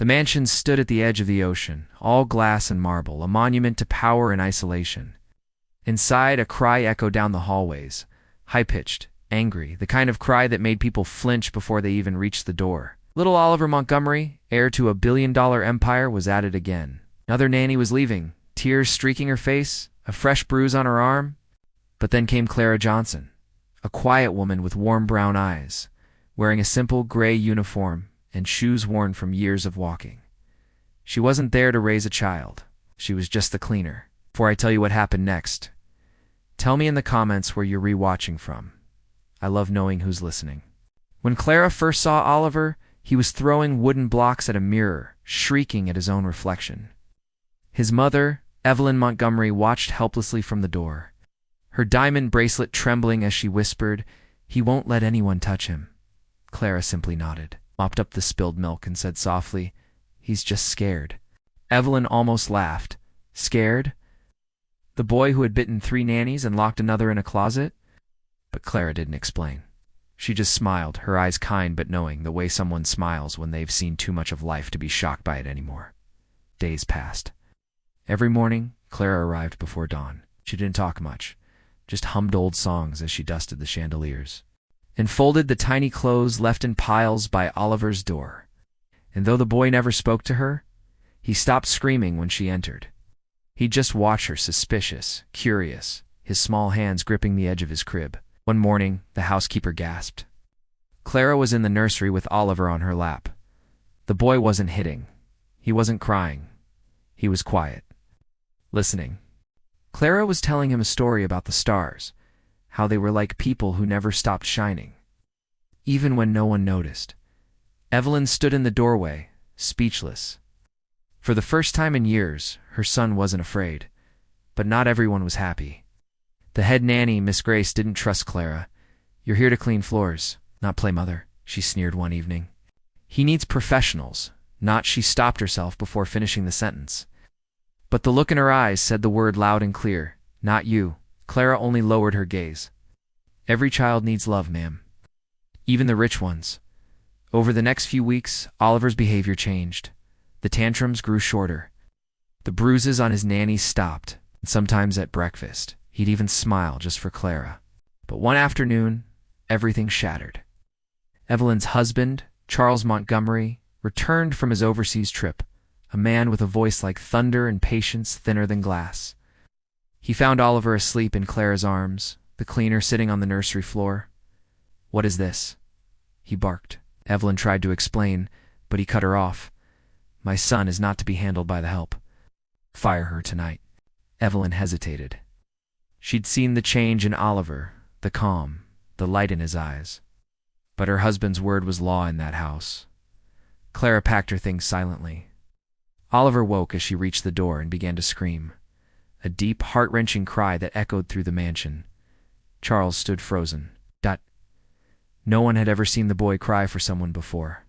The mansion stood at the edge of the ocean, all glass and marble, a monument to power and isolation. Inside, a cry echoed down the hallways, high-pitched, angry, the kind of cry that made people flinch before they even reached the door. Little Oliver Montgomery, heir to a billion-dollar empire, was at it again. Another nanny was leaving, tears streaking her face, a fresh bruise on her arm. But then came Clara Johnson, a quiet woman with warm brown eyes, wearing a simple gray uniform and shoes worn from years of walking. She wasn't there to raise a child. She was just the cleaner. Before I tell you what happened next, tell me in the comments where you're rewatching from. I love knowing who's listening. When Clara first saw Oliver, he was throwing wooden blocks at a mirror, shrieking at his own reflection. His mother, Evelyn Montgomery, watched helplessly from the door, her diamond bracelet trembling as she whispered, "He won't let anyone touch him." Clara simply nodded, mopped up the spilled milk, and said softly, "He's just scared." Evelyn almost laughed. Scared? The boy who had bitten 3 nannies and locked another in a closet? But Clara didn't explain. She just smiled, her eyes kind but knowing, the way someone smiles when they've seen too much of life to be shocked by it anymore. Days passed. Every morning, Clara arrived before dawn. She didn't talk much, just hummed old songs as she dusted the chandeliers, and folded the tiny clothes left in piles by Oliver's door. And though the boy never spoke to her, he stopped screaming when she entered. He'd just watch her, suspicious, curious, his small hands gripping the edge of his crib. One morning, the housekeeper gasped. Clara was in the nursery with Oliver on her lap. The boy wasn't hitting. He wasn't crying. He was quiet, listening. Clara was telling him a story about the stars, how they were like people who never stopped shining, even when no one noticed. Evelyn stood in the doorway, speechless. For the first time in years, her son wasn't afraid, but not everyone was happy. The head nanny, Miss Grace, didn't trust Clara. "You're here to clean floors, not play mother," she sneered one evening. "He needs professionals, not—" She stopped herself before finishing the sentence. But the look in her eyes said the word loud and clear, "Not you." Clara only lowered her gaze. "Every child needs love, ma'am. Even the rich ones." Over the next few weeks, Oliver's behavior changed. The tantrums grew shorter. The bruises on his nannies stopped, and sometimes at breakfast, he'd even smile just for Clara. But one afternoon, everything shattered. Evelyn's husband, Charles Montgomery, returned from his overseas trip, a man with a voice like thunder and patience thinner than glass. He found Oliver asleep in Clara's arms, the cleaner sitting on the nursery floor. "What is this?" he barked. Evelyn tried to explain, but he cut her off. "My son is not to be handled by the help. Fire her tonight." Evelyn hesitated. She'd seen the change in Oliver, the calm, the light in his eyes. But her husband's word was law in that house. Clara packed her things silently. Oliver woke as she reached the door and began to scream, a deep, heart-wrenching cry that echoed through the mansion. Charles stood frozen. No one had ever seen the boy cry for someone before.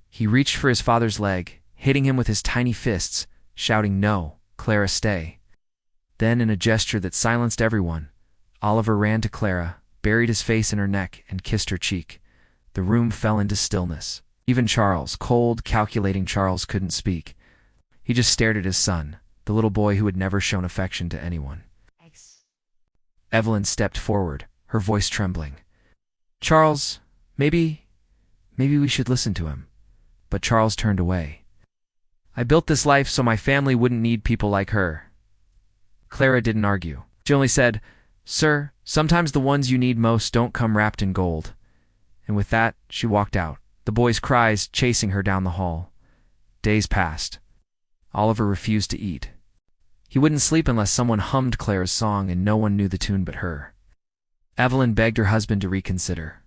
He reached for his father's leg, hitting him with his tiny fists, shouting, "No, Clara, stay." Then, in a gesture that silenced everyone, Oliver ran to Clara, buried his face in her neck, and kissed her cheek. The room fell into stillness. Even Charles, cold, calculating Charles, couldn't speak. He just stared at his son, the little boy who had never shown affection to anyone. Evelyn stepped forward, her voice trembling. "Charles, maybe we should listen to him." But Charles turned away. "I built this life so my family wouldn't need people like her." Clara didn't argue. She only said, "Sir, sometimes the ones you need most don't come wrapped in gold." And with that, she walked out, the boy's cries chasing her down the hall. Days passed. Oliver refused to eat. He wouldn't sleep unless someone hummed Clara's song, and no one knew the tune but her. Evelyn begged her husband to reconsider.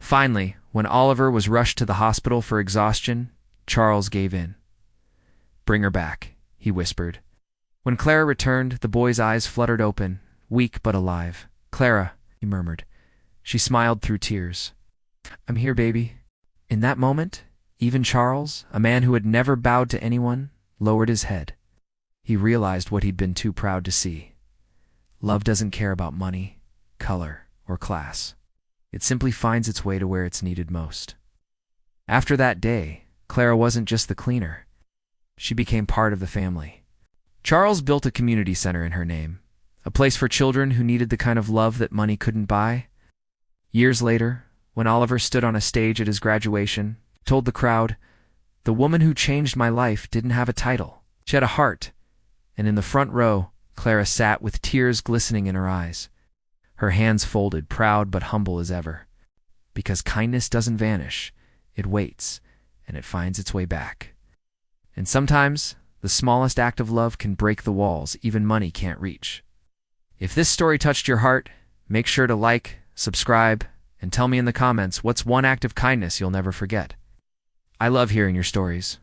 Finally, when Oliver was rushed to the hospital for exhaustion, Charles gave in. "Bring her back," he whispered. When Clara returned, the boy's eyes fluttered open, weak but alive. "Clara," he murmured. She smiled through tears. "I'm here, baby." In that moment, even Charles, a man who had never bowed to anyone, lowered his head. He realized what he'd been too proud to see. Love doesn't care about money, color, or class. It simply finds its way to where it's needed most. After that day, Clara wasn't just the cleaner. She became part of the family. Charles built a community center in her name, a place for children who needed the kind of love that money couldn't buy. Years later, when Oliver stood on a stage at his graduation, he told the crowd, "The woman who changed my life didn't have a title. She had a heart." And in the front row, Clara sat with tears glistening in her eyes, her hands folded, proud but humble as ever. Because kindness doesn't vanish, it waits, and it finds its way back. And sometimes, the smallest act of love can break the walls even money can't reach. If this story touched your heart, make sure to like, subscribe, and tell me in the comments what's one act of kindness you'll never forget. I love hearing your stories.